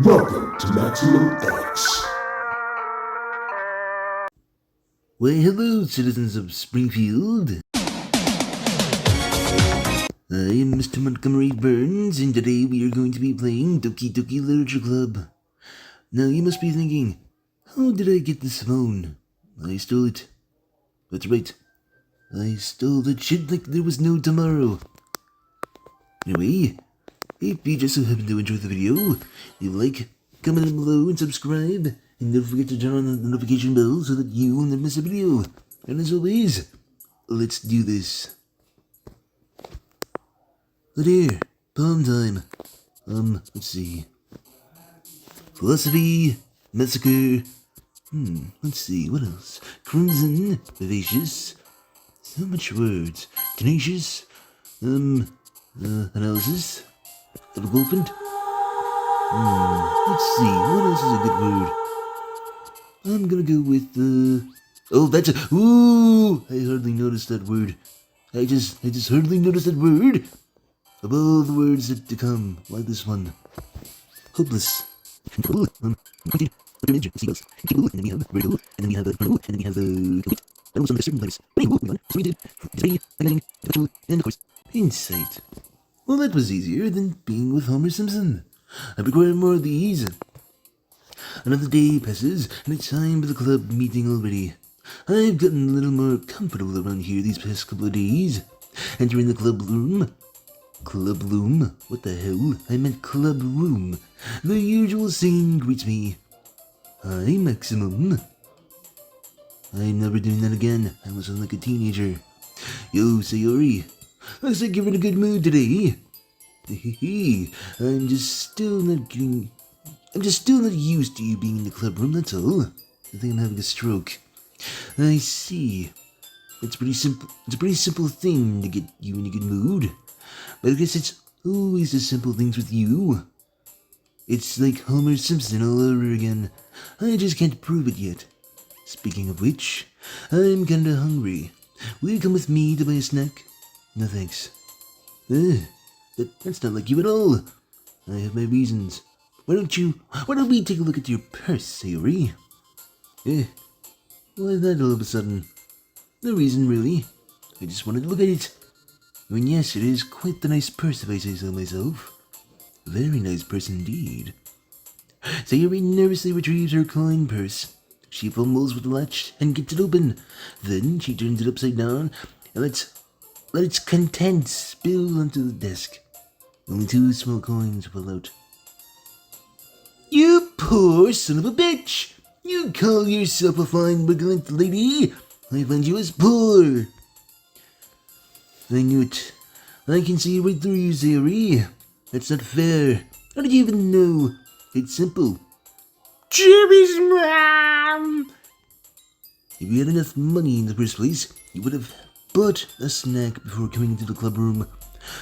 Welcome to Maximum X. Why, hello, citizens of Springfield. I am Mr. Montgomery Burns, and today we are going to be playing Doki Doki Literature Club. Now, you must be thinking, how did I get this phone? I stole it. That's right. I stole that shit like there was no tomorrow. Anyway, if you just so happen to enjoy the video, leave a like, comment down below, and subscribe. And don't forget to turn on the notification bell so that you will never miss a video. And as always, let's do this. But here, poem time. Let's see. Philosophy, massacre. Let's see, what else? Crimson, vivacious. So much words. Tenacious. Analysis. Elephant. Let's see, what else is a good word? I'm gonna go with, oh, that's a, ooh, I hardly noticed that word. I just hardly noticed that word. Of all the words that to come, like this one. Hopeless. Seagulls. And then we have vertical, and then we have vertical, and then we have complete. And also under certain planets. But anyway, moving on. So we did display, magnetic, perpetual, and of course, insight. Well, that was easier than being with Homer Simpson. I require more of these. Another day passes, and it's time for the club meeting already. I've gotten a little more comfortable around here these past couple of days. Entering the club room. Club room? What the hell? I meant club room. The usual scene greets me. Hi, Maximum. I'm never doing that again. I was like a teenager. Yo, Sayori. Looks like you're in a good mood today. I'm just still not used to you being in the club room, that's all. I think I'm having a stroke. I see. It's a pretty simple thing to get you in a good mood. But I guess it's always the simple things with you. It's like Homer Simpson all over again. I just can't prove it yet. Speaking of which, I'm kinda hungry. Will you come with me to buy a snack? No thanks. That's not like you at all. I have my reasons. Why don't we take a look at your purse, Sayori? Why that all of a sudden? No reason, really. I just wanted to look at it. I mean, yes, it is quite the nice purse if I say so myself. Very nice purse indeed. Sayori nervously retrieves her coin purse. She fumbles with the latch and gets it open. Then she turns it upside down and lets its contents spill onto the desk. Only 2 small coins fall out. You poor son of a bitch! You call yourself a fine benevolent lady? I find you as poor. I knew it. I can see right through you, Sayori. That's not fair. How did you even know? It's simple. Jimmy's mom! If you had enough money in the first place, you would have bought a snack before coming into the club room.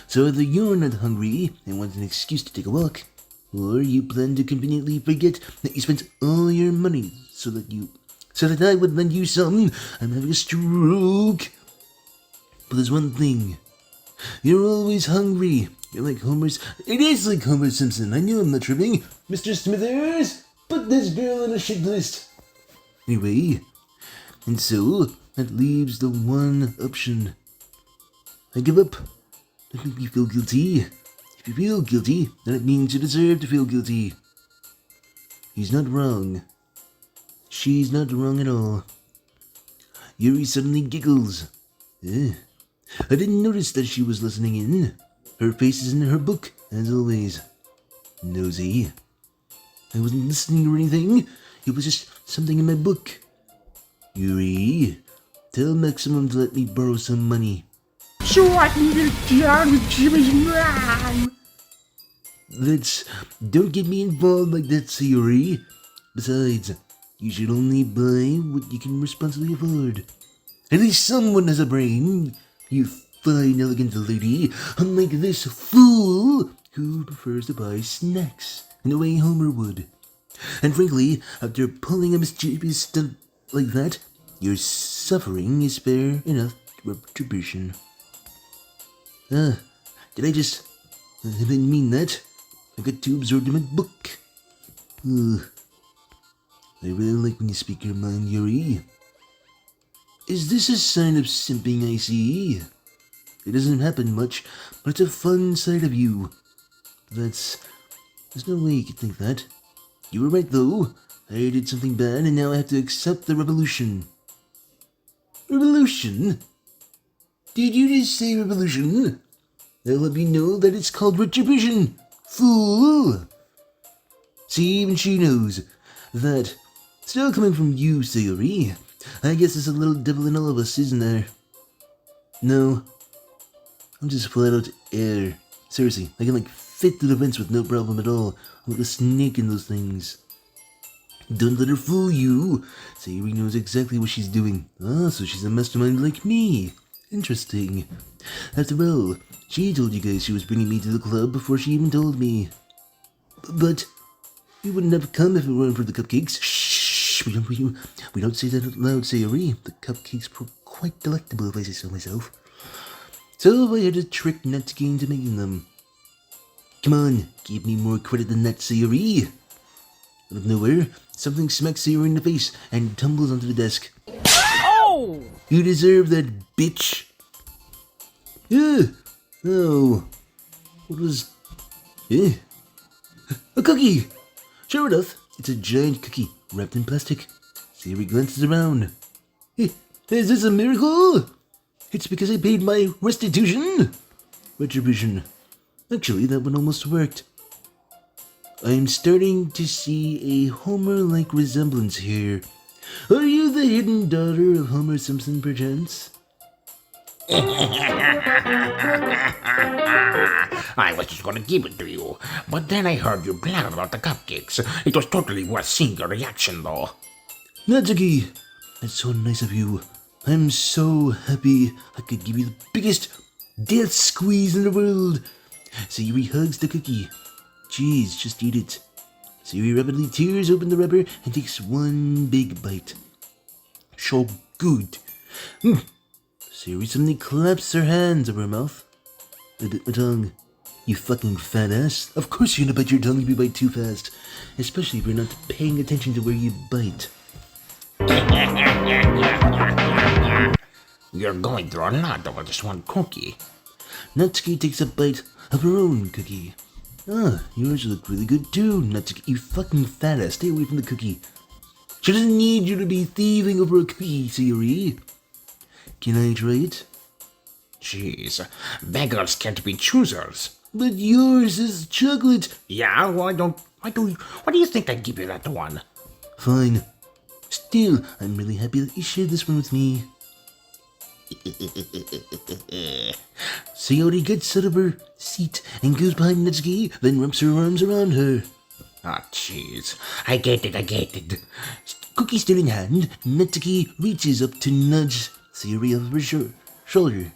So either you're not hungry and want an excuse to take a walk, or you plan to conveniently forget that you spent all your money so that I would lend you some. I'm having a stroke. But there's one thing. You're always hungry. You're like Homer's. It is like Homer Simpson. I knew I'm not tripping. Mr. Smithers, put this girl on a shit list. Anyway, and so that leaves the one option. I give up. Don't make me feel guilty. If you feel guilty, then it means you deserve to feel guilty. He's not wrong. She's not wrong at all. Yuri suddenly giggles. I didn't notice that she was listening in. Her face is in her book, as always. Nosy. I wasn't listening or anything. It was just something in my book. Yuri, tell Maximum to let me borrow some money. So I can get down with Jimmy's mom. Don't get me involved like that, Sayori. Besides, you should only buy what you can responsibly afford. At least someone has a brain. You fine, elegant lady, unlike this fool who prefers to buy snacks in the way Homer would. And frankly, after pulling a mischievous stunt like that, your suffering is fair enough retribution. Did I didn't mean that. I got too absorbed in my book. Ugh. I really like when you speak your mind, Yuri. Is this a sign of simping I see? It doesn't happen much, but it's a fun side of you. There's no way you could think that. You were right, though. I did something bad, and now I have to accept the revolution. Revolution? Did you just say revolution? I'll let you know that it's called retribution. Fool! See, even she knows that. Still coming from you, Sayori. I guess there's a little devil in all of us, isn't there? No. I'm just flat out air. Seriously, I can fit through the vents with no problem at all. I'm like a snake in those things. Don't let her fool you. Sayori knows exactly what she's doing. Ah, so she's a mastermind like me. Interesting. After all, she told you guys she was bringing me to the club before she even told me. But we wouldn't have come if it weren't for the cupcakes. Shh! We don't say that out loud, Sayori. The cupcakes were quite delectable, if I say so myself. So I had to trick Natsuki into making them. Come on, give me more credit than that, Sayori. Out of nowhere, something smacks Sayori in the face and tumbles onto the desk. Oh! You deserve that, bitch. Oh. What was... A cookie! Sure enough, it's a giant cookie wrapped in plastic. Sayori glances around. Is this a miracle? It's because I paid my restitution? Retribution. Actually, that one almost worked. I'm starting to see a Homer-like resemblance here. Are you the hidden daughter of Homer Simpson, perchance? I was just gonna give it to you, but then I heard you blab about the cupcakes. It was totally worth seeing your reaction, though. Natsuki, that's so nice of you. I'm so happy I could give you the biggest death squeeze in the world. Sayori hugs the cookie. Jeez, just eat it. Sayori rapidly tears open the wrapper and takes one big bite. So good. Sayori suddenly claps her hands over her mouth. I bit my tongue. You fucking fat ass. Of course you're gonna bite your tongue if you bite too fast. Especially if you're not paying attention to where you bite. You're going through a lot over this one cookie. Natsuki takes a bite of her own cookie. Ah, yours look really good too, Natsuki. You fucking fat ass. Stay away from the cookie. She doesn't need you to be thieving over a cookie, Sayori. Can I try it? Jeez, beggars can't be choosers. But yours is chocolate. Yeah, why do you think I give you that one? Fine. Still, I'm really happy that you shared this one with me. Sayori gets out of her seat and goes behind Natsuki, then wraps her arms around her. Ah, jeez. I get it. Cookie still in hand, Natsuki reaches up to nudge Sayori over her shoulder.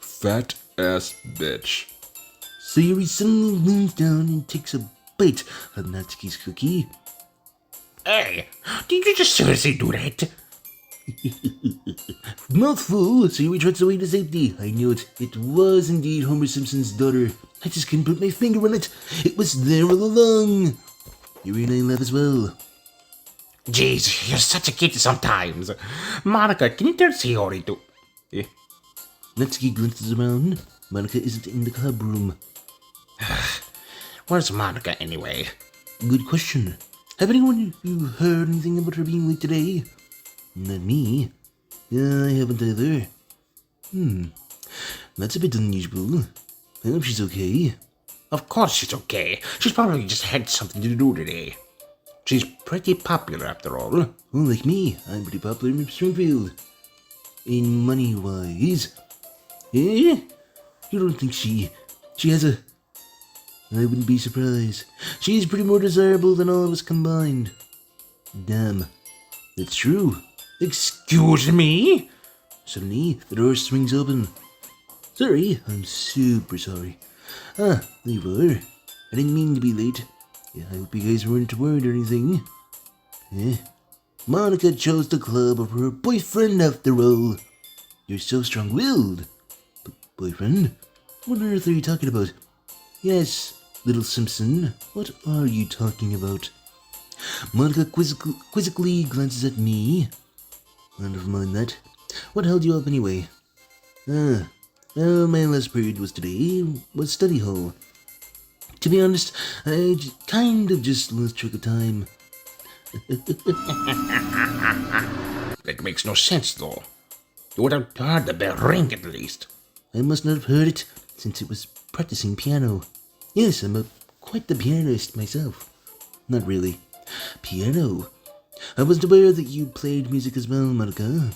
Fat ass bitch. Sayori suddenly leans down and takes a bite of Natsuki's cookie. Hey, did you just seriously do that? Mouthful, Sayori trots away to safety. I knew it. It was indeed Homer Simpson's daughter. I just couldn't put my finger on it. It was there all along. Yuri and I laugh as well. Jeez, you're such a kid sometimes. Monica, can you tell Sayori to... Natsuki glances around. Monica isn't in the club room. Where's Monica anyway? Good question. Have anyone you heard anything about her being late today? Not me. I haven't either. That's a bit unusual. I hope she's okay. Of course she's okay. She's probably just had something to do today. She's pretty popular after all. Well, like me, I'm pretty popular in Springfield. In money-wise. Eh? You don't think she has a... I wouldn't be surprised. She's pretty more desirable than all of us combined. Damn. That's true. Excuse me? Suddenly, the door swings open. Sorry, I'm super sorry. There you are. I didn't mean to be late. Yeah, I hope you guys weren't worried or anything. Monica chose the club over her boyfriend after all. You're so strong-willed. Boyfriend? What on earth are you talking about? Yes, little Simpson. What are you talking about? Monica quizzically glances at me. Never mind that. What held you up anyway? Well, my last period was today. Was study hall. To be honest, I kind of just lost track of time. That makes no sense, though. You would have heard the bell ring at least. I must not have heard it, since it was practicing piano. Yes, I'm quite the pianist myself. Not really. Piano? I wasn't aware that you played music as well, Monica.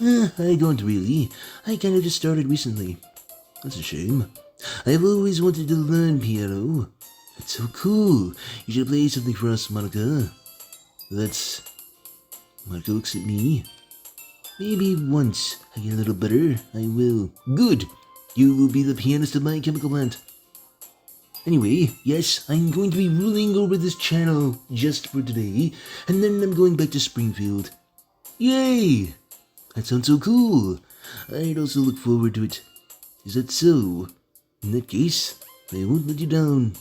I don't really. I kind of just started recently. That's a shame. I've always wanted to learn piano. It's so cool. You should play something for us, Monica. Monica looks at me. Maybe once I get a little better, I will. Good. You will be the pianist of my chemical plant. Anyway, yes, I'm going to be ruling over this channel just for today, and then I'm going back to Springfield. Yay! That sounds so cool. I'd also look forward to it. Is that so? In that case, I won't let you down.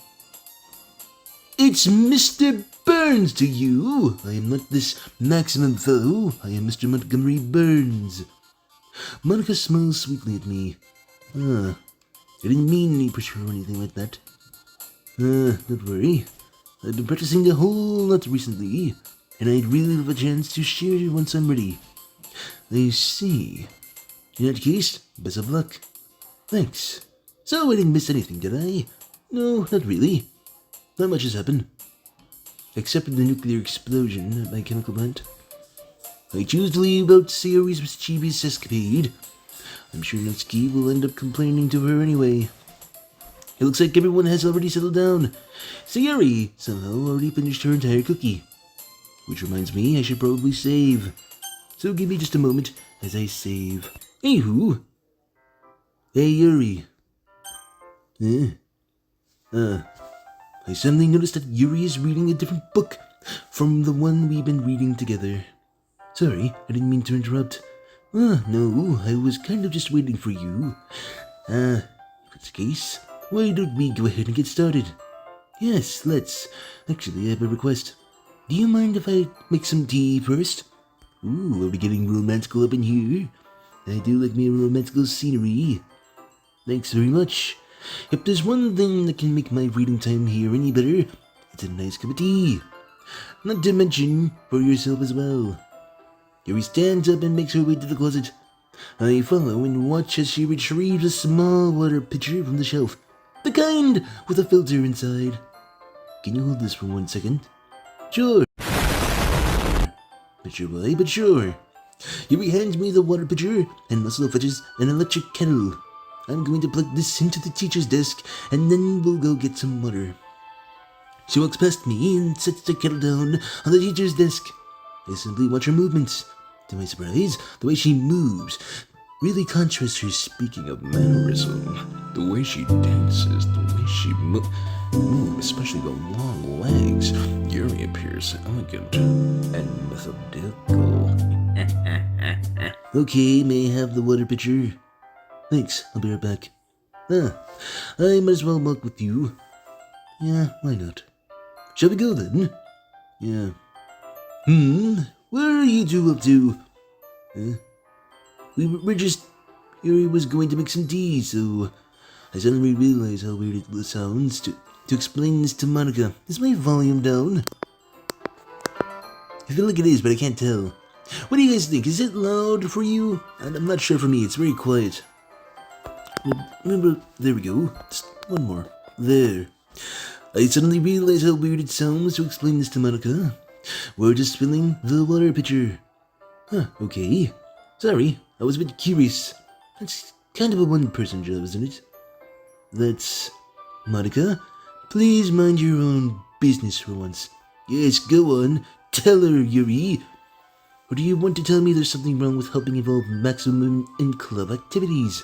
It's Mr. Burns to you. I am not this maximum fellow. I am Mr. Montgomery Burns. Monica smiles sweetly at me. I didn't mean any pressure or anything like that. Don't worry. I've been practicing a whole lot recently, and I'd really love a chance to share it once I'm ready. I see. In that case, best of luck. Thanks. So I didn't miss anything, did I? No, not really. Not much has happened. Except for the nuclear explosion at my chemical plant. I choose to leave out Sayori's mischievous escapade. I'm sure Natsuki will end up complaining to her anyway. It looks like everyone has already settled down. Sayori somehow already finished her entire cookie. Which reminds me, I should probably save. So give me just a moment as I save. Anywho. Hey, Yuri. I suddenly noticed that Yuri is reading a different book from the one we've been reading together. Sorry, I didn't mean to interrupt. No, I was kind of just waiting for you. If it's the case, why don't we go ahead and get started? Yes, let's. Actually, I have a request. Do you mind if I make some tea first? Ooh, are we getting romantical up in here? I do like me a romantical scenery. Thanks very much. If there's one thing that can make my reading time here any better, it's a nice cup of tea. Not to mention for yourself as well. Yuri stands up and makes her way to the closet. I follow and watch as she retrieves a small water pitcher from the shelf. The kind with a filter inside. Can you hold this for 1 second? Sure. Not sure why, but sure. Yuri hands me the water pitcher and also fetches an electric kettle. I'm going to plug this into the teacher's desk and then we'll go get some water. She walks past me and sets the kettle down on the teacher's desk. I simply watch her movements. To my surprise, the way she moves really contrasts her. Speaking of mannerism, the way she dances, the way she moves, especially the long legs, Yuri appears elegant and methodical. Okay, may I have the water pitcher? Thanks, I'll be right back. I might as well walk with you. Yeah, why not? Shall we go then? Yeah. Where are you two up to? We're just... Yuri was going to make some tea, so... I suddenly realized how weird it sounds to explain this to Monica. Is my volume down? I feel like it is, but I can't tell. What do you guys think? Is it loud for you? I'm not sure for me, it's very quiet. Remember, there we go. Just one more. There. I suddenly realized how weird it sounds to explain this to Monica. We're just filling the water pitcher. Okay. Sorry, I was a bit curious. That's kind of a one-person job, isn't it? That's... Monica, please mind your own business for once. Yes, go on. Tell her, Yuri. Or do you want to tell me there's something wrong with helping involve maximum in club activities?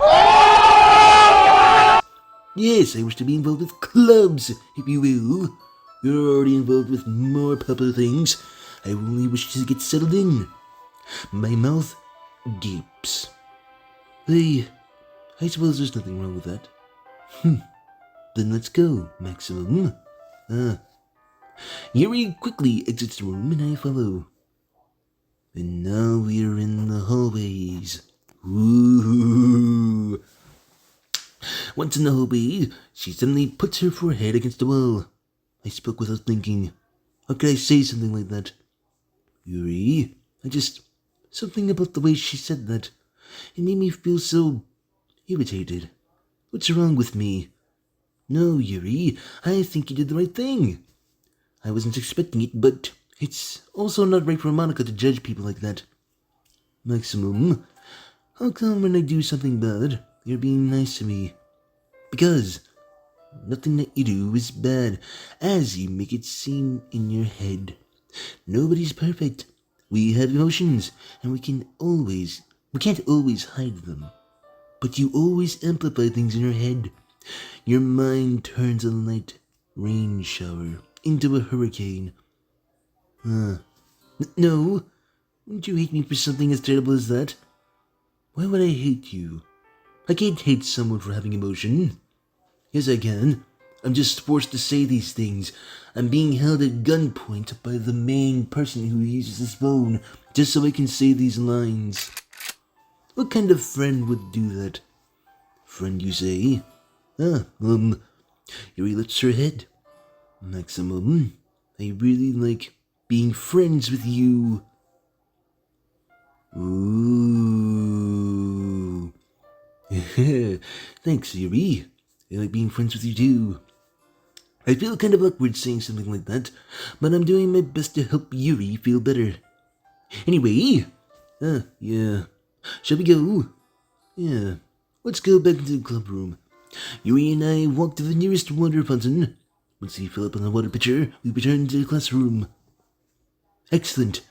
Yes, I wish to be involved with clubs, if you will. You're already involved with more popular things. I only wish to get settled in. My mouth gapes. I suppose there's nothing wrong with that. Then let's go, Maximum. Yuri quickly exits the room and I follow. And now we're in the hallways. Ooh. Once in the hallway, she suddenly puts her forehead against the wall. I spoke without thinking. How could I say something like that? Yuri, something about the way she said that. It made me feel so irritated. What's wrong with me? No, Yuri, I think you did the right thing. I wasn't expecting it, but it's also not right for Monica to judge people like that. Maximum, how come when I do something bad, you're being nice to me? Because nothing that you do is bad, as you make it seem in your head. Nobody's perfect. We have emotions, and we can't always hide them. But you always amplify things in your head. Your mind turns a light rain shower into a hurricane. No, wouldn't you hate me for something as terrible as that? Why would I hate you? I can't hate someone for having emotion. Yes, I can. I'm just forced to say these things. I'm being held at gunpoint by the main person who uses his phone just so I can say these lines. What kind of friend would do that? Friend, you say? Yuri lifts her head. Maximum, I really like being friends with you. Ooh. Thanks, Yuri. I like being friends with you too. I feel kind of awkward saying something like that, but I'm doing my best to help Yuri feel better. Anyway, yeah. Shall we go? Yeah. Let's go back into the club room. Yuri and I walk to the nearest water fountain. Once we fill up on the water pitcher, we return to the classroom. Excellent.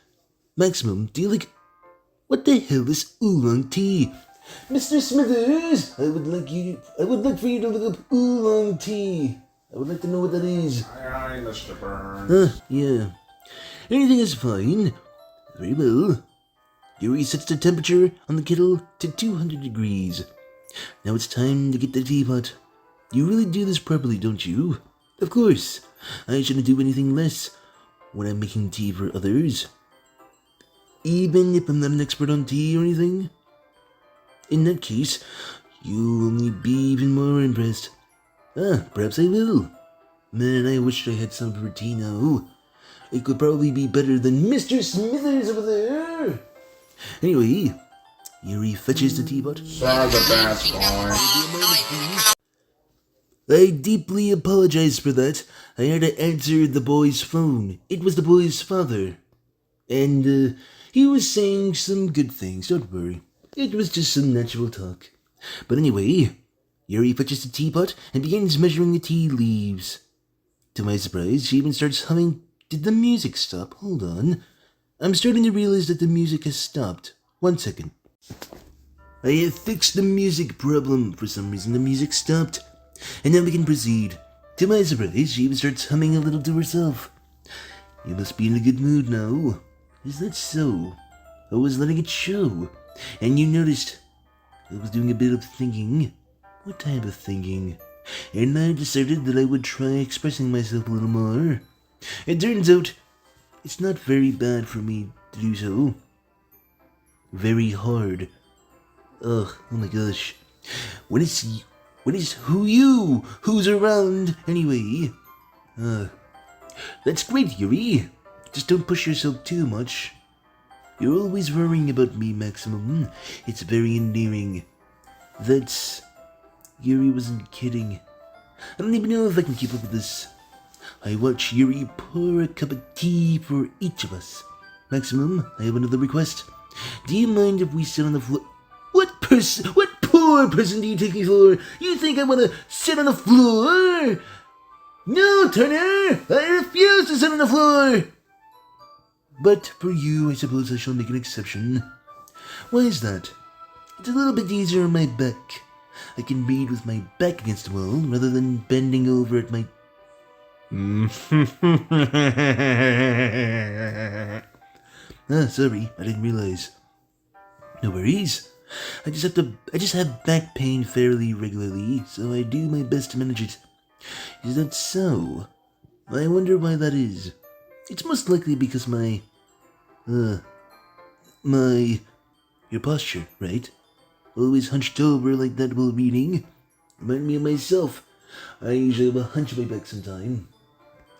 Maximum, do you like... What the hell is oolong tea? Mr. Smithers, I would like for you to look up oolong tea. I would like to know what that is. Aye, Mr. Burns. Yeah. Anything is fine. Very well. Yuri sets the temperature on the kettle to 200 degrees. Now it's time to get the teapot. You really do this properly, don't you? Of course. I shouldn't do anything less when I'm making tea for others. Even if I'm not an expert on tea or anything. In that case, you'll only be even more impressed. Perhaps I will. Man, I wish I had some for tea now. It could probably be better than Mr. Smithers over there. Anyway, Yuri fetches the teapot. Sorry, the best boy. I deeply apologize for that. I had to answer the boy's phone. It was the boy's father. And, he was saying some good things, don't worry. It was just some natural talk. But anyway, Yuri fetches the teapot and begins measuring the tea leaves. To my surprise, she even starts humming. Did the music stop? Hold on. I'm starting to realize that the music has stopped. 1 second. I have fixed the music problem. For some reason, the music stopped. And now we can proceed. To my surprise, she even starts humming a little to herself. You must be in a good mood now. Is that so? I was letting it show. And you noticed I was doing a bit of thinking. What type of thinking? And I decided that I would try expressing myself a little more. It turns out it's not very bad for me to do so. Very hard. Ugh, oh my gosh. When it's who's around anyway. That's great, Yuri. Just don't push yourself too much. You're always worrying about me, Maximum. It's very endearing. Yuri wasn't kidding. I don't even know if I can keep up with this. I watch Yuri pour a cup of tea for each of us. Maximum, I have another request. Do you mind if we sit on the floor? What poor person do you take me for? You think I want to sit on the floor? No, Turner! I refuse to sit on the floor! But for you, I suppose I shall make an exception. Why is that? It's a little bit easier on my back. I can read with my back against the wall rather than bending over at my... Sorry, I didn't realize. No worries. I just have back pain fairly regularly, so I do my best to manage it. Is that so? I wonder why that is. It's most likely because your posture, right? Always hunched over like that while reading. Remind me of myself. I usually have a hunch my back sometime.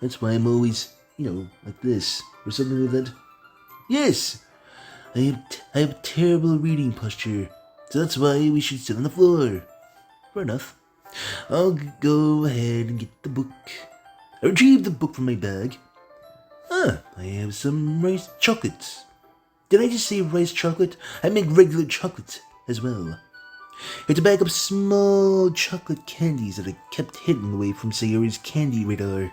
That's why I'm always, like this, or something like that. Yes! I have terrible reading posture, so that's why we should sit on the floor. Fair enough. I'll go ahead and get the book. I retrieve the book from my bag. I have some rice chocolates. Did I just say rice chocolate? I make regular chocolate as well. It's a bag of small chocolate candies that I kept hidden away from Sayori's candy radar.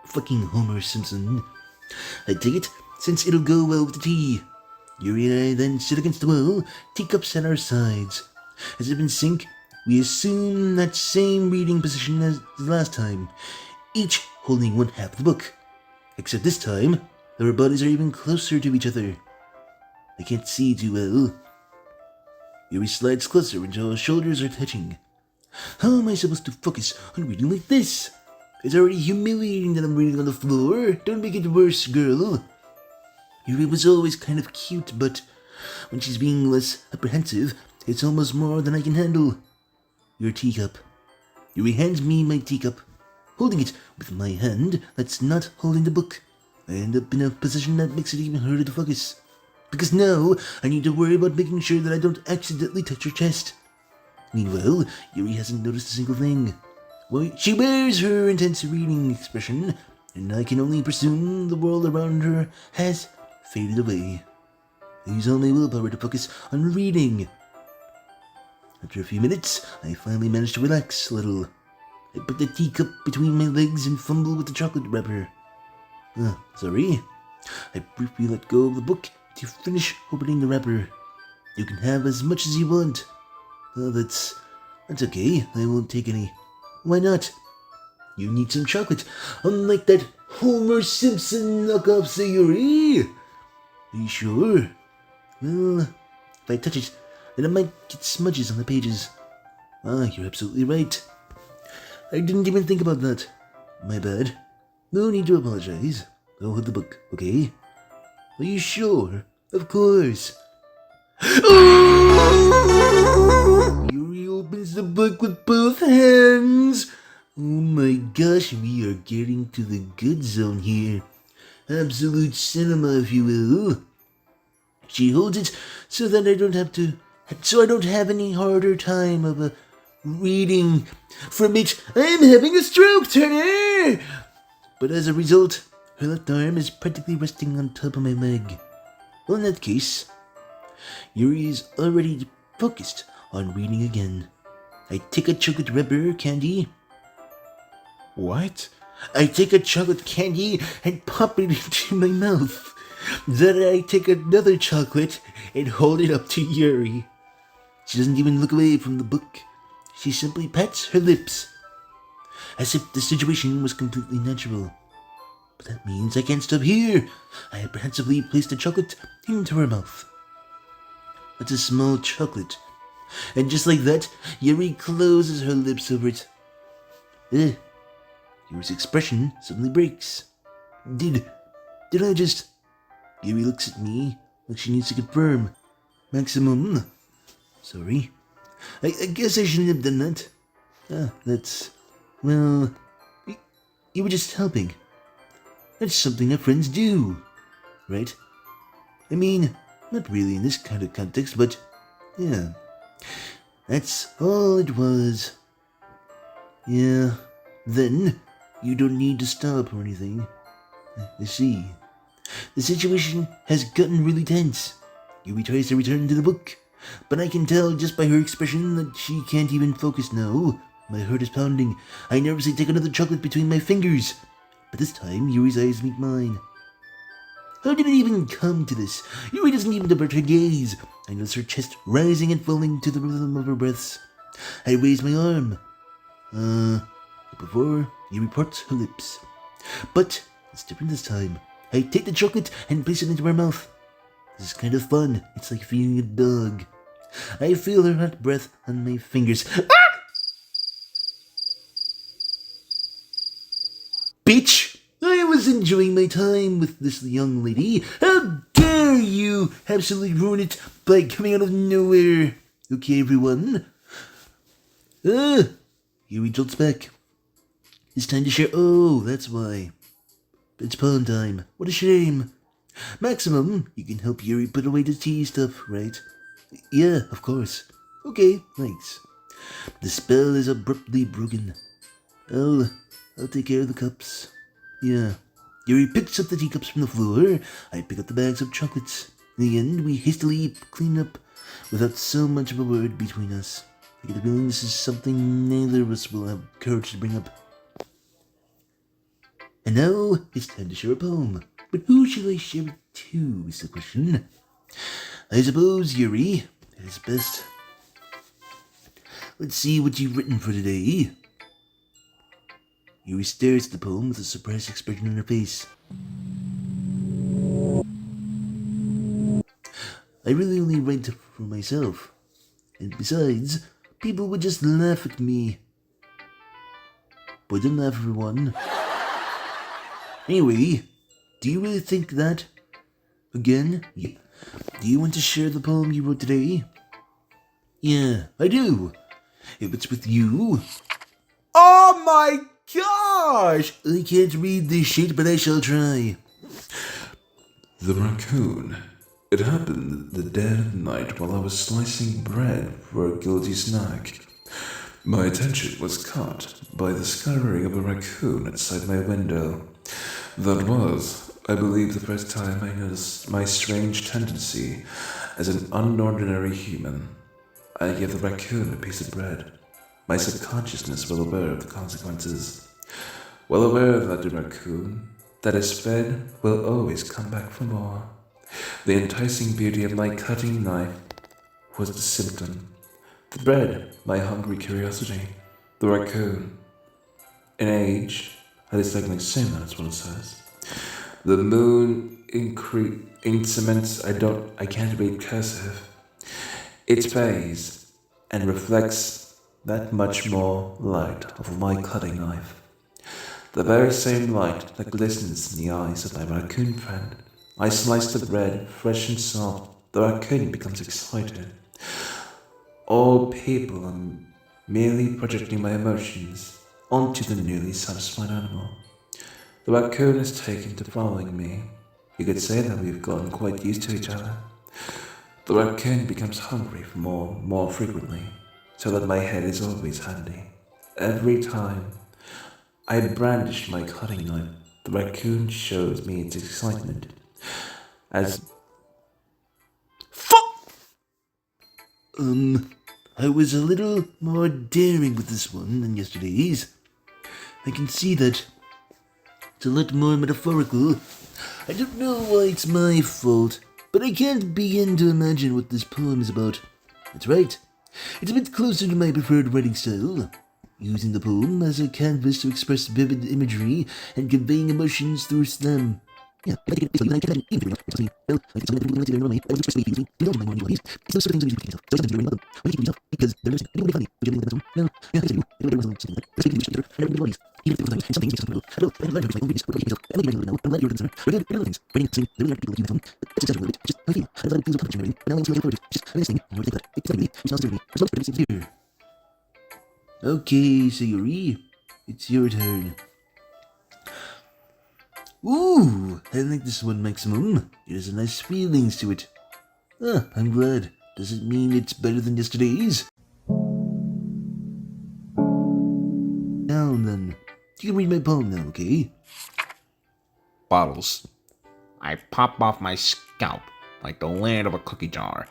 Fucking Homer Simpson. I take it, since it'll go well with the tea. Yuri and I then sit against the wall, teacups at our sides. As if in sync, we assume that same reading position as the last time, each holding one half of the book. Except this time, our bodies are even closer to each other. I can't see too well. Yuri slides closer until our shoulders are touching. How am I supposed to focus on reading like this? It's already humiliating that I'm reading on the floor. Don't make it worse, girl. Yuri was always kind of cute, but when she's being less apprehensive, it's almost more than I can handle. Your teacup. Yuri hands me my teacup. Holding it with my hand that's not holding the book, I end up in a position that makes it even harder to focus. Because now, I need to worry about making sure that I don't accidentally touch her chest. Meanwhile, Yuri hasn't noticed a single thing. Well, she wears her intense reading expression, and I can only presume the world around her has faded away. I use all my willpower to focus on reading. After a few minutes, I finally manage to relax a little. I put the teacup between my legs and fumble with the chocolate wrapper. Sorry. I briefly let go of the book to finish opening the wrapper. You can have as much as you want. That's okay. I won't take any. Why not? You need some chocolate, unlike that Homer Simpson knockoff Sayori. Are you sure? Well, if I touch it, then I might get smudges on the pages. You're absolutely right. I didn't even think about that. My bad. No need to apologize. I'll hold the book, okay? Are you sure? Of course. Yuri opens the book with both hands. Oh my gosh, we are getting to the good zone here. Absolute cinema, if you will. She holds it so that I don't have any harder time of reading from it. I'm having a stroke, Turner! But as a result, her left arm is practically resting on top of my leg. Well, in that case, Yuri is already focused on reading again. I take a chocolate rubber candy. What? I take a chocolate candy and pop it into my mouth. Then I take another chocolate and hold it up to Yuri. She doesn't even look away from the book. She simply pats her lips, as if the situation was completely natural. But that means I can't stop here. I apprehensively place the chocolate into her mouth. That's a small chocolate. And just like that, Yuri closes her lips over it. Yuri's expression suddenly breaks. Did I just... Yuri looks at me like she needs to confirm. Maximum. Sorry. I guess I shouldn't have done that. That's... Well... You were just helping. That's something that friends do. Right? I mean, not really in this kind of context, but... Yeah. That's all it was. Yeah. Then, you don't need to stop or anything. I see. The situation has gotten really tense. Yuri tries to return to the book, but I can tell just by her expression that she can't even focus now. My heart is pounding. I nervously take another chocolate between my fingers, but this time Yuri's eyes meet mine. How did it even come to this? Yuri doesn't even divert her gaze. I notice her chest rising and falling to the rhythm of her breaths. I raise my arm. Before Yuri parts her lips. But it's different this time. I take the chocolate and place it into her mouth. This is kind of fun. It's like feeding a dog. I feel her hot breath on my fingers. bitch! I was enjoying my time with this young lady. How dare you absolutely ruin it by coming out of nowhere? Okay, everyone. Yuri jolts back. It's time to share. Oh, that's why. It's pawn time. What a shame. Maximum, you can help Yuri put away the tea stuff, right? Yeah, of course. Okay, thanks. The spell is abruptly broken. I'll take care of the cups. Yeah. Yuri picks up the teacups from the floor. I pick up the bags of chocolates. In the end, we hastily clean up without so much of a word between us. I get the feeling this is something neither of us will have courage to bring up. And now, it's time to share a poem. But who shall I share it to, is the question. I suppose, Yuri, it is best. Let's see what you've written for today. Yuri stares at the poem with a surprised expression on her face. I really only write for myself. And besides, people would just laugh at me. But don't laugh, everyone. Anyway, do you really think that? Again? Yeah. Do you want to share the poem you wrote today? Yeah, I do. If it's with you. Oh my gosh! I can't read this shit, but I shall try. The raccoon. It happened the dead of night while I was slicing bread for a guilty snack. My attention was caught by the scurrying of a raccoon outside my window. That was, I believe, the first time I noticed my strange tendency as an unordinary human. I gave the raccoon a piece of bread. My subconsciousness well aware of the consequences. Well aware that the raccoon that is fed will always come back for more. The enticing beauty of my cutting knife was the symptom. The bread, my hungry curiosity. The raccoon, in age, at least I can assume that's what it says. The moon increments. I can't read cursive. It phase and reflects that much more light of my cutting knife. The very same light that glistens in the eyes of my raccoon friend. I slice the bread, fresh and soft. The raccoon becomes excited. All people are merely projecting my emotions onto the newly satisfied animal. The raccoon is taken to following me. You could say that we've gotten quite used to each other. The raccoon becomes hungry for more frequently, so that my head is always handy. Every time I brandish my cutting knife, the raccoon shows me its excitement. I was a little more daring with this one than yesterday's. I can see that. It's a lot more metaphorical. I don't know why it's my fault, but I can't begin to imagine what this poem is about. That's right. It's a bit closer to my preferred writing style, using the poem as a canvas to express vivid imagery and conveying emotions through slam. Yeah, I think it's like even if it's well, I think something that normally I would express me easily. You know my morning it's those sort of things you yourself. So sometimes you're welcome. When you keep yourself because they're interesting. It won't be funny, but you're the well, yeah, I think you know something like that. That's making you and everybody even if it was something something I don't I learned how to my own videos. What you yourself. I don't even know. I'm glad you're concerned. We're good. We're things. Writing something there are people you film. That's just really just how I feel. I thought it was a publishing writing. And now I'm feeling forward. Just I'm listening. More like that. It's not really. It's not really. It's not really here. Okay, Sayuri. It's your turn. Ooh, I like this one, Maximum. It has a nice feelings to it. Ah, I'm glad. Does it mean it's better than yesterday's? Now then, you can read my poem now, okay? Bottles. I pop off my scalp like the lid of a cookie jar.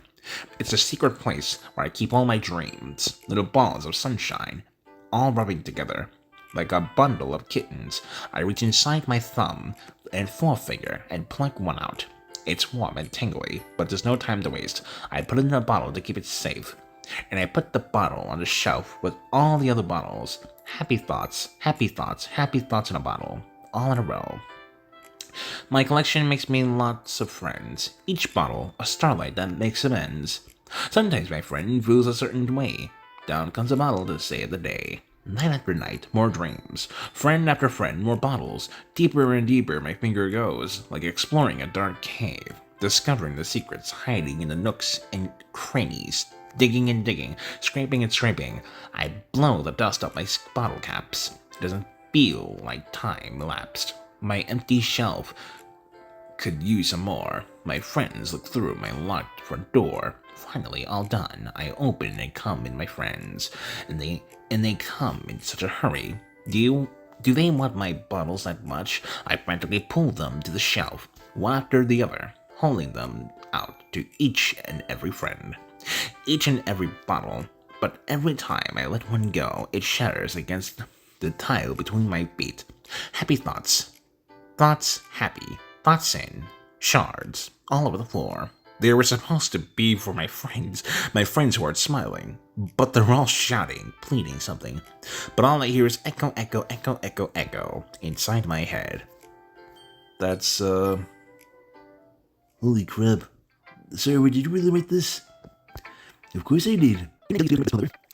It's a secret place where I keep all my dreams, little balls of sunshine, all rubbing together. Like a bundle of kittens, I reach inside my thumb and forefinger and pluck one out. It's warm and tingly, but there's no time to waste. I put it in a bottle to keep it safe, and I put the bottle on the shelf with all the other bottles. Happy thoughts, happy thoughts, happy thoughts in a bottle, all in a row. My collection makes me lots of friends, each bottle a starlight that makes amends. Sometimes my friend feels a certain way. Down comes a bottle to save the day. Night after night, more dreams. Friend after friend, more bottles. Deeper and deeper my finger goes, like exploring a dark cave, discovering the secrets hiding in the nooks and crannies. Digging and digging, scraping and scraping. I blow the dust off my bottle caps. It doesn't feel like time elapsed. My empty shelf could use some more. My friends look through my locked front door. Finally, all done. I open and come in my friends, and they come in such a hurry. Do they want my bottles that much? I frantically pull them to the shelf, one after the other, holding them out to each and every friend, each and every bottle. But every time I let one go, it shatters against the tile between my feet. Happy thoughts, happy, thoughts in shards all over the floor. They were supposed to be for my friends who are smiling, but they're all shouting, pleading something. But all I hear is echo, echo, echo, echo, echo inside my head. That's, Holy crap. Sir, did you really write this? Of course I did.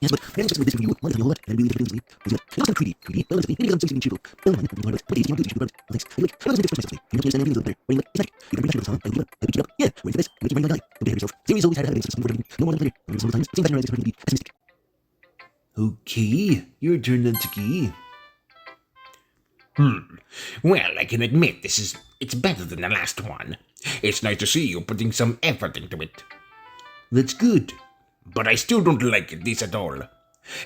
Yes, but I just with you. One time, hold it, and really depends on me. It's not creepy. Maybe I'm something cheapo. Don't mind. But it's not good. Thanks. Anyway, I wasn't expressing something. You don't understand anything there. It's like, you can bring back to the song. I give it up. Yeah, wait for this. Wait for my guy. Don't behave yourself. Series always had to have something for everything. No more than clear. And some of the times, same pattern is hard to be pessimistic. Okay, your turn then, Tiki. well, I can admit it's better than the last one. It's nice to see you putting some effort into it. That's good. But I still don't like this at all.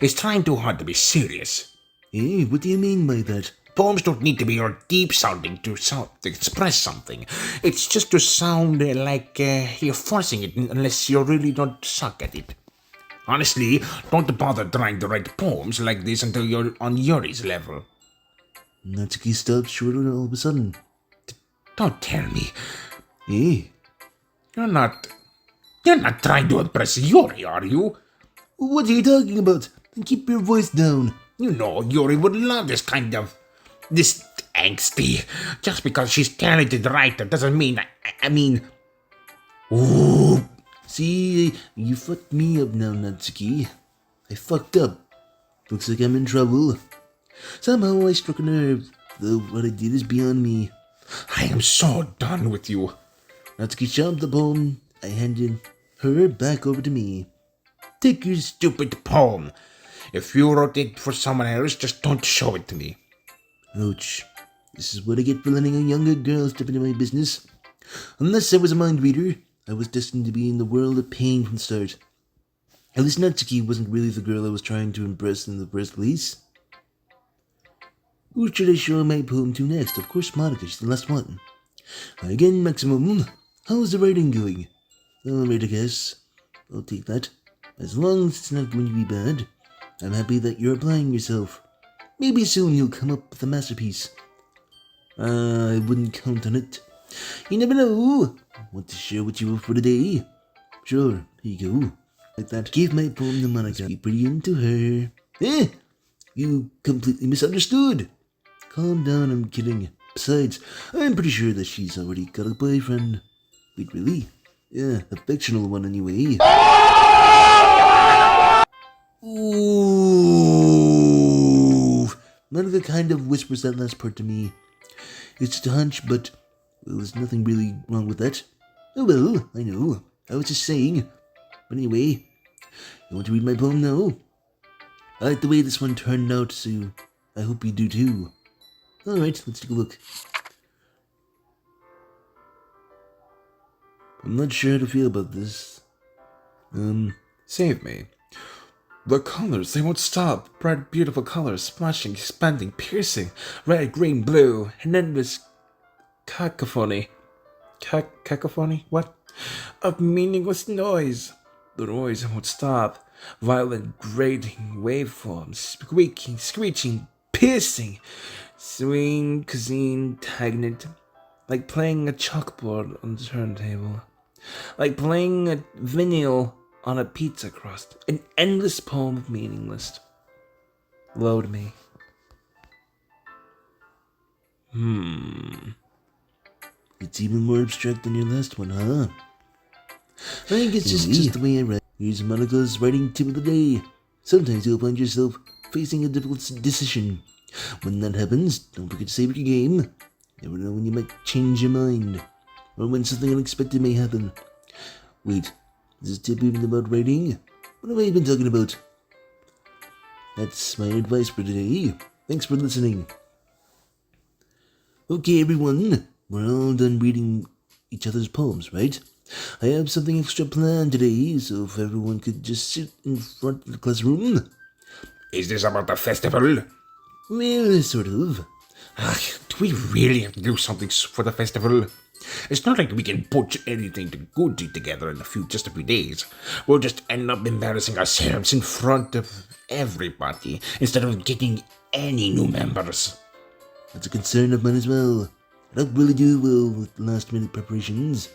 It's trying too hard to be serious. Eh, what do you mean by that? Poems don't need to be all deep sounding to express something. It's just to sound like you're forcing it unless you really don't suck at it. Honestly, don't bother trying to write poems like this until you're on Yuri's level. Natsuki stopped short all of a sudden. Don't tell me. Eh? You're not trying to impress Yuri, are you? What are you talking about? Then keep your voice down. You know, Yuri would love this angsty. Just because she's talented writer doesn't mean, I mean... Ooh. See, you fucked me up now, Natsuki. I fucked up. Looks like I'm in trouble. Somehow I struck a nerve, though what I did is beyond me. I am so done with you. Natsuki shoved the poem I handed her back over to me. Take your stupid poem. If you wrote it for someone else, just don't show it to me. Ouch. This is what I get for letting a younger girl step into my business. Unless I was a mind reader, I was destined to be in the world of pain from the start. At least Natsuki wasn't really the girl I was trying to impress in the first place. Who should I show my poem to next? Of course, Monica, she's the last one. Again, Maximum, how's the writing going? Alright, I guess. I'll take that. As long as it's not going to be bad, I'm happy that you're applying yourself. Maybe soon you'll come up with a masterpiece. I wouldn't count on it. You never know. Want to share what you wrote for the day? Sure, here you go. Like that. Give my poem to Monica. Be pretty into her. Eh? You completely misunderstood. Calm down, I'm kidding. Besides, I'm pretty sure that she's already got a boyfriend. Wait, really? Yeah, a fictional one anyway. Ooh. Monica kind of whispers that last part to me. It's just a hunch, but well, there's nothing really wrong with that. Oh well, I know. I was just saying. But anyway, you want to read my poem now? I like the way this one turned out, so I hope you do too. Alright, let's take a look. I'm not sure how to feel about this. Save me. The colors, they won't stop. Bright, beautiful colors, splashing, expanding, piercing. Red, green, blue, an endless cacophony. Cacophony? What? Of meaningless noise. The noise won't stop. Violent, grating waveforms, squeaking, screeching, piercing. Swing, cuisine, tagnant. Like playing a chalkboard on the turntable. Like playing a vinyl on a pizza crust. An endless poem of meaningless. Load me. It's even more abstract than your last one, huh? I guess it's just the way I write. Here's Monica's writing tip of the day. Sometimes you'll find yourself facing a difficult decision. When that happens, don't forget to save your game. Never know when you might change your mind, or when something unexpected may happen. Wait, is this tip even about writing? What have I been talking about? That's my advice for today. Thanks for listening. Okay, everyone, we're all done reading each other's poems, right? I have something extra planned today, so if everyone could just sit in front of the classroom. Is this about the festival? Well, sort of. Do we really have to do something for the festival? It's not like we can put anything good together in just a few days. We'll just end up embarrassing ourselves in front of everybody instead of getting any new members. That's a concern of mine as well. I don't really do well with last-minute preparations.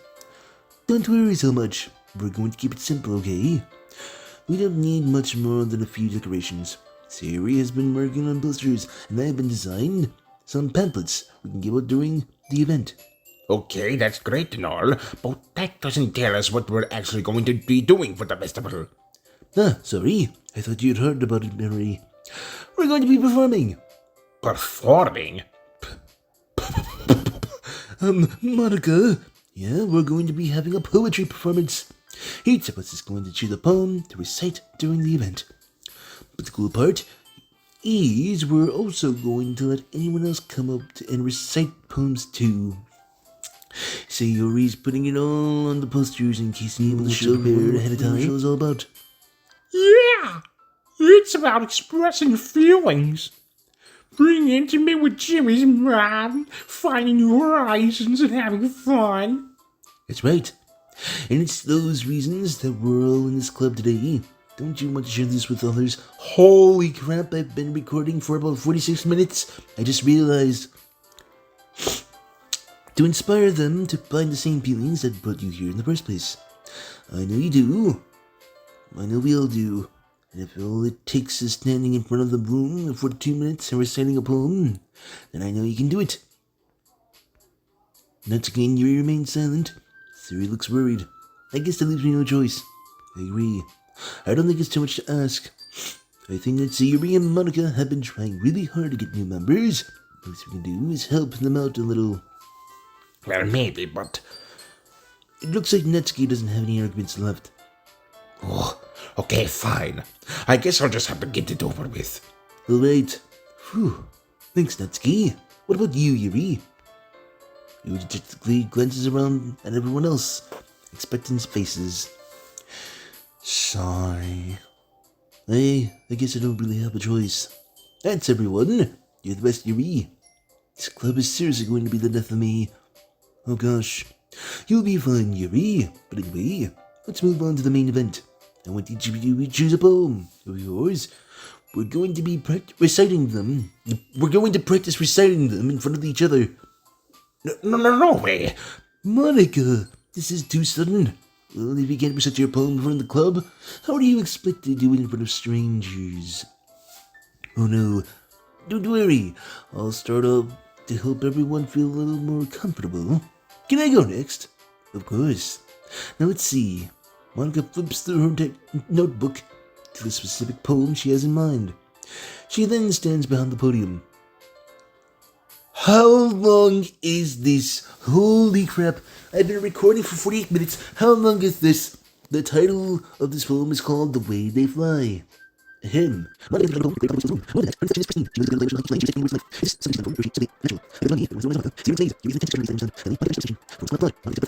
Don't worry so much. We're going to keep it simple, okay? We don't need much more than a few decorations. Siri has been working on posters, and I have been designed some pamphlets we can give out during the event. Okay, that's great and all, but that doesn't tell us what we're actually going to be doing for the festival. Sorry. I thought you'd heard about it already. We're going to be performing. Performing? Monica. Yeah, we're going to be having a poetry performance. Each of us is going to choose a poem to recite during the event. But the cool part is we're also going to let anyone else come up and recite poems too. So Yuri's putting it all on the posters in case anyone was prepared ahead of time. What the show is all about. Yeah, it's about expressing feelings. Being intimate with Jimmy's mom, finding new horizons and having fun. That's right. And it's those reasons that we're all in this club today. Don't you want to share this with others? Holy crap, I've been recording for about 46 minutes. I just realized. To inspire them to find the same feelings that brought you here in the first place. I know you do. I know we all do. And if all it takes is standing in front of the room for 2 minutes and reciting a poem, then I know you can do it. Once again, Yuri remains silent. Siri looks worried. I guess that leaves me no choice. I agree. I don't think it's too much to ask. I think that Siri and Monica have been trying really hard to get new members. The least we can do is help them out a little. Well, maybe, but... It looks like Netsky doesn't have any arguments left. Oh, okay, fine. I guess I'll just have to get it over with. Alright. Whew. Thanks, Netsky. What about you, Yuri? Yuri detectively glances around at everyone else, expecting faces. Sigh. I guess I don't really have a choice. That's everyone. You're the best, Yuri. This club is seriously going to be the death of me. Oh gosh. You'll be fine, Yuri. But anyway, let's move on to the main event. I want each of you to choose a poem of yours. We're going to be reciting them. We're going to practice reciting them in front of each other. No way. Monica, this is too sudden. Well, if you can't recite your poem in front of the club, how do you expect to do it in front of strangers? Oh no, don't worry. I'll start off to help everyone feel a little more comfortable. Can I go next? Of course. Now let's see. Monica flips through her notebook to the specific poem she has in mind. She then stands behind the podium. How long is this? Holy crap, I've been recording for 48 minutes. How long is this? The title of this poem is called The Way They Fly. Ahem.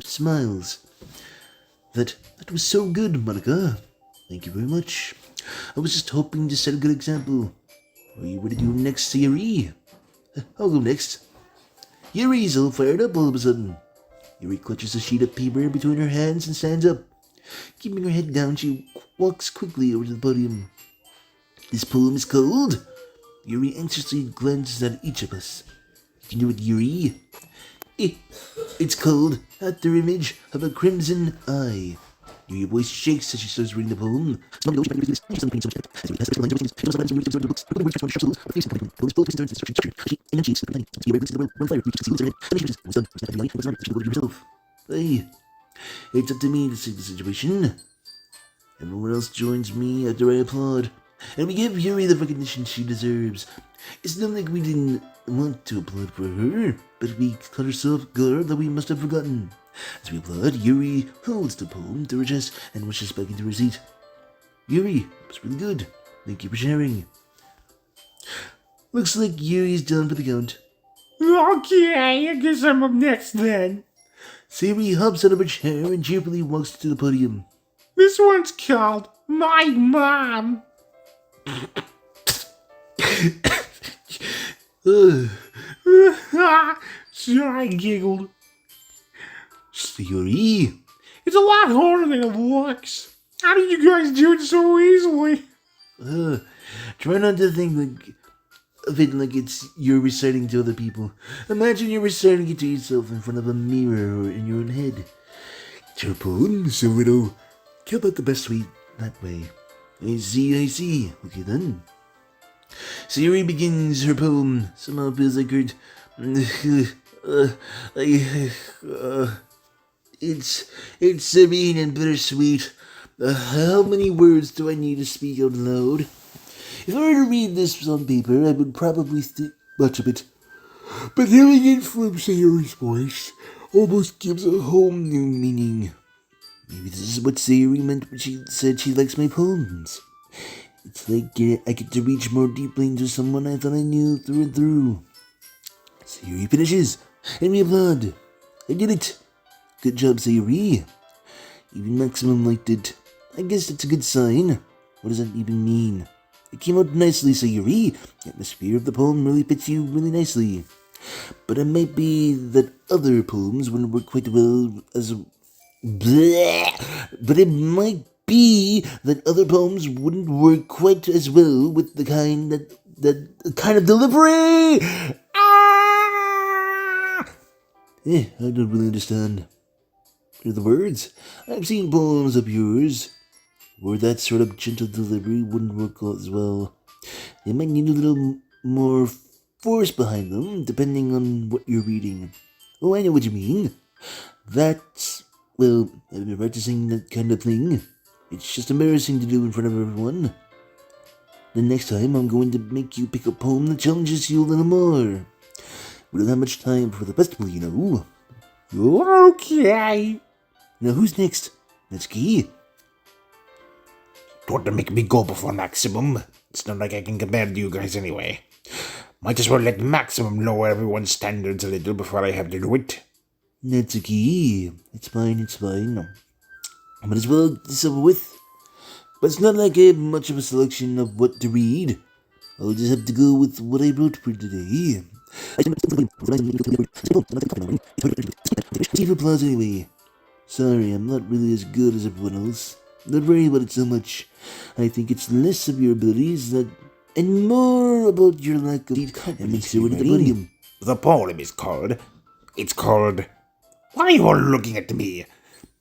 Smiles. That was so good, Monica. Thank you very much. I was just hoping to set a good example. Are you ready to go next, Yuri? I'll go next. Yuri's all fired up all of a sudden. Yuri clutches a sheet of paper between her hands and stands up. Keeping her head down, she walks quickly over to the podium. This poem is called... Yuri anxiously glances at each of us. You know what, Yuri? It's called After Image of a Crimson Eye. Your voice shakes as she starts reading the poem. Hey, it's up to me to save the situation. Everyone else joins me after I applaud. and we give Yuri the recognition she deserves. It's not like we didn't want to applaud for her, but we caught ourselves off guard that we must have forgotten. As we applaud, Yuri holds the poem to her chest and rushes back into her seat. Yuri, it was really good. Thank you for sharing. Looks like Yuri's done for the count. Okay, I guess I'm up next then. Sayuri hops out of her chair and cheerfully walks to the podium. This one's called My Mom. Sorry, I giggled. Sayuri, It's a lot harder than it looks. How did you guys do it so easily? try not to think of it like it's you're reciting to other people. Imagine you're reciting it to yourself in front of a mirror or in your own head. It's your poem, so it'll come out the best way that way. I see. Okay then. Sayuri begins her poem. Somehow feels like her... It's serene and bittersweet. How many words do I need to speak out loud? If I were to read this on paper, I would probably think much of it. But hearing it from Sayuri's voice almost gives a whole new meaning. Maybe this is what Sayuri meant when she said she likes my poems. It's like I get to reach more deeply into someone I thought I knew through and through. Sayuri finishes, and we applaud. I did it. Good job, Sayuri. Even Maximum liked it. I guess that's a good sign. What does that even mean? It came out nicely, Sayuri. The atmosphere of the poem really fits you really nicely. But it might be that other poems wouldn't work quite well as... But it might be that other poems wouldn't work quite as well with the kind of delivery! I don't really understand. What are the words? I've seen poems of yours where that sort of gentle delivery wouldn't work as well. They might need a little more force behind them, depending on what you're reading. Oh, I know what you mean. That's... Well, I've been practicing that kind of thing. It's just embarrassing to do in front of everyone. The next time, I'm going to make you pick a poem that challenges you a little more. We don't have much time for the festival, you know. Okay. Now, who's next? Natsuki? Don't want to make me go before Maximum. It's not like I can compare to you guys anyway. Might as well let Maximum lower everyone's standards a little before I have to do it. Natsuki, it's fine. I might as well get this over with. But it's not like I have much of a selection of what to read. I'll just have to go with what I wrote for today. Receive applause anyway. Sorry, I'm not really as good as everyone else. Don't worry about it so much. I think it's less of your abilities and more about your lack of and make sure with the podium. The poem is called... It's called... Why are you all looking at me?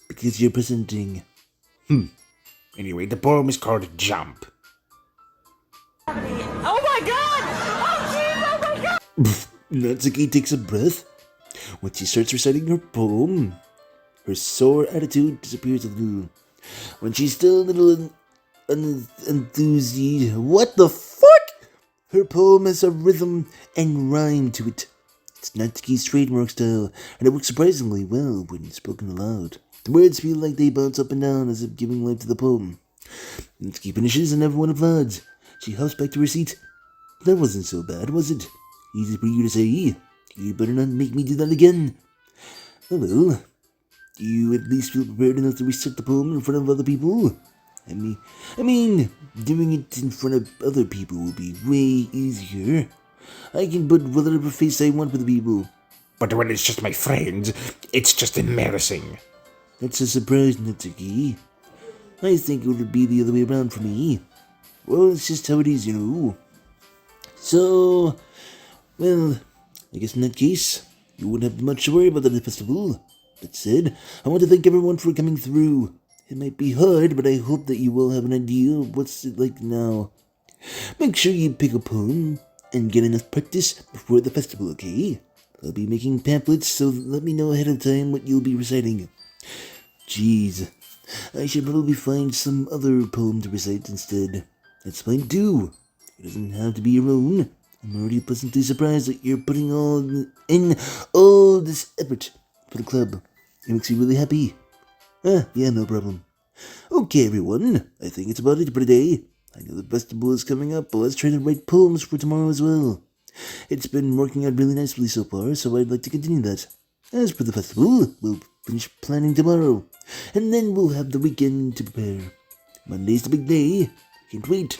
Because you're presenting. Anyway, the poem is called Jump. Oh my god! Oh jeez, oh my god! Natsuki takes a breath. When she starts reciting her poem, her sore attitude disappears a little. When she's still a little enthusiastic, what the fuck? Her poem has a rhythm and rhyme to it. It's Natsuki's trademark style, and it works surprisingly well when spoken aloud. The words feel like they bounce up and down as if giving life to the poem. Natsuki finishes and everyone applauds. She hops back to her seat. That wasn't so bad, was it? Easy for you to say. You better not make me do that again. Oh well. Do you at least feel prepared enough to recite the poem in front of other people? I mean, doing it in front of other people will be way easier. I can put whatever face I want for the people. But when it's just my friends, it's just embarrassing. That's a surprise, Natsuki. I think it would be the other way around for me. Well, it's just how it is, you know. So, well, I guess in that case, you wouldn't have much to worry about at the festival. That said, I want to thank everyone for coming through. It might be hard, but I hope that you will have an idea of what's it like now. Make sure you pick a poem and get enough practice before the festival, okay? I'll be making pamphlets, so let me know ahead of time what you'll be reciting. Jeez, I should probably find some other poem to recite instead. That's fine too. It doesn't have to be your own. I'm already pleasantly surprised that you're putting in all this effort for the club. It makes me really happy. Yeah, no problem. Okay, everyone. I think it's about it for today. I know the festival is coming up, but let's try to write poems for tomorrow as well. It's been working out really nicely so far, so I'd like to continue that. As for the festival, we'll finish planning tomorrow, and then we'll have the weekend to prepare. Monday's the big day. Can't wait.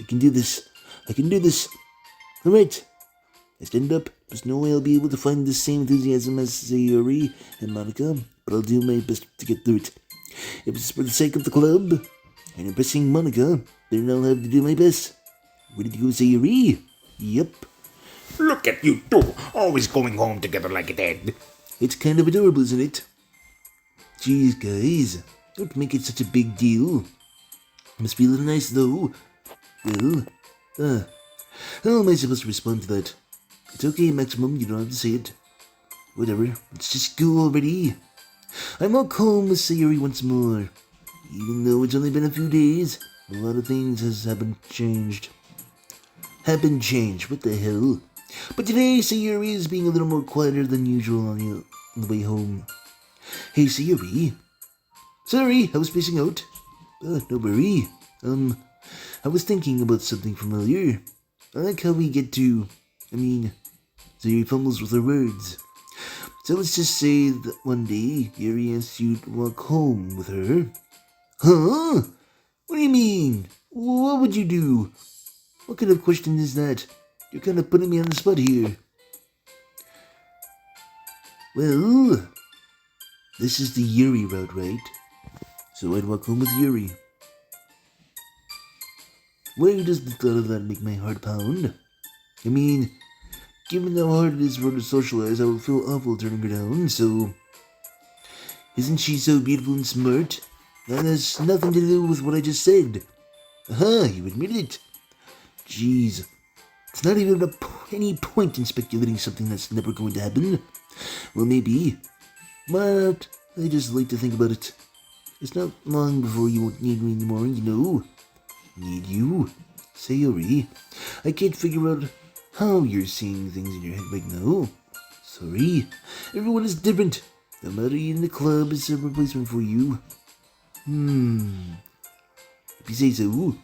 I can do this. I can do this. Alright. I stand up. There's no way I'll be able to find the same enthusiasm as Sayori and Monica, but I'll do my best to get through it. If it's for the sake of the club and impressing Monica, then I'll have to do my best. Ready to go, Sayori? Yep. Look at you two, always going home together like a dad. It's kind of adorable, isn't it? Jeez, guys. Don't make it such a big deal. Must be a little nice, though. Well, how am I supposed to respond to that? It's okay, Maximum, you don't have to say it. Whatever, let's just go already. I'm all home with Sayori once more. Even though it's only been a few days, a lot of things have changed. What the hell? But today, Sayori is being a little more quieter than usual on the way home. Hey, Sayori. Sorry, I was spacing out. No worry. I was thinking about something familiar. I like how we get to... Sayori fumbles with her words. So let's just say that one day, Yuri asks you to walk home with her. Huh? What do you mean? What would you do? What kind of question is that? You're kind of putting me on the spot here. Well, this is the Yuri route, right? So I'd walk home with Yuri. Why does the thought of that make my heart pound? Given how hard it is for her to socialize, I would feel awful turning her down, so... Isn't she so beautiful and smart? That has nothing to do with what I just said. Aha, you admit it. Jeez. It's not even any point in speculating something that's never going to happen. Well, maybe. But I just like to think about it. It's not long before you won't need me anymore, you know. Need you? Sayori, I can't figure out how you're seeing things in your head right now. Sorry. Everyone is different. Nobody in the club is a replacement for you. If you say so.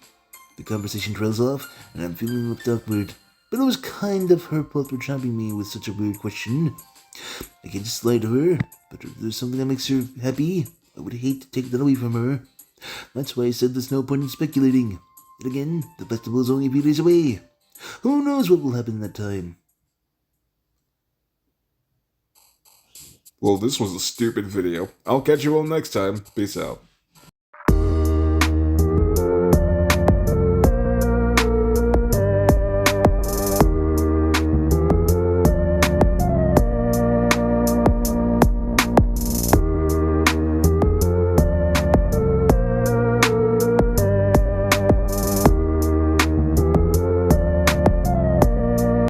The conversation trails off, and I'm feeling left awkward. But it was kind of her fault for trapping me with such a weird question. I can just lie to her, but if there's something that makes her happy, I would hate to take that away from her. That's why I said there's no point in speculating. But again, the festival is only a few days away. Who knows what will happen in that time? Well, this was a stupid video. I'll catch you all next time. Peace out.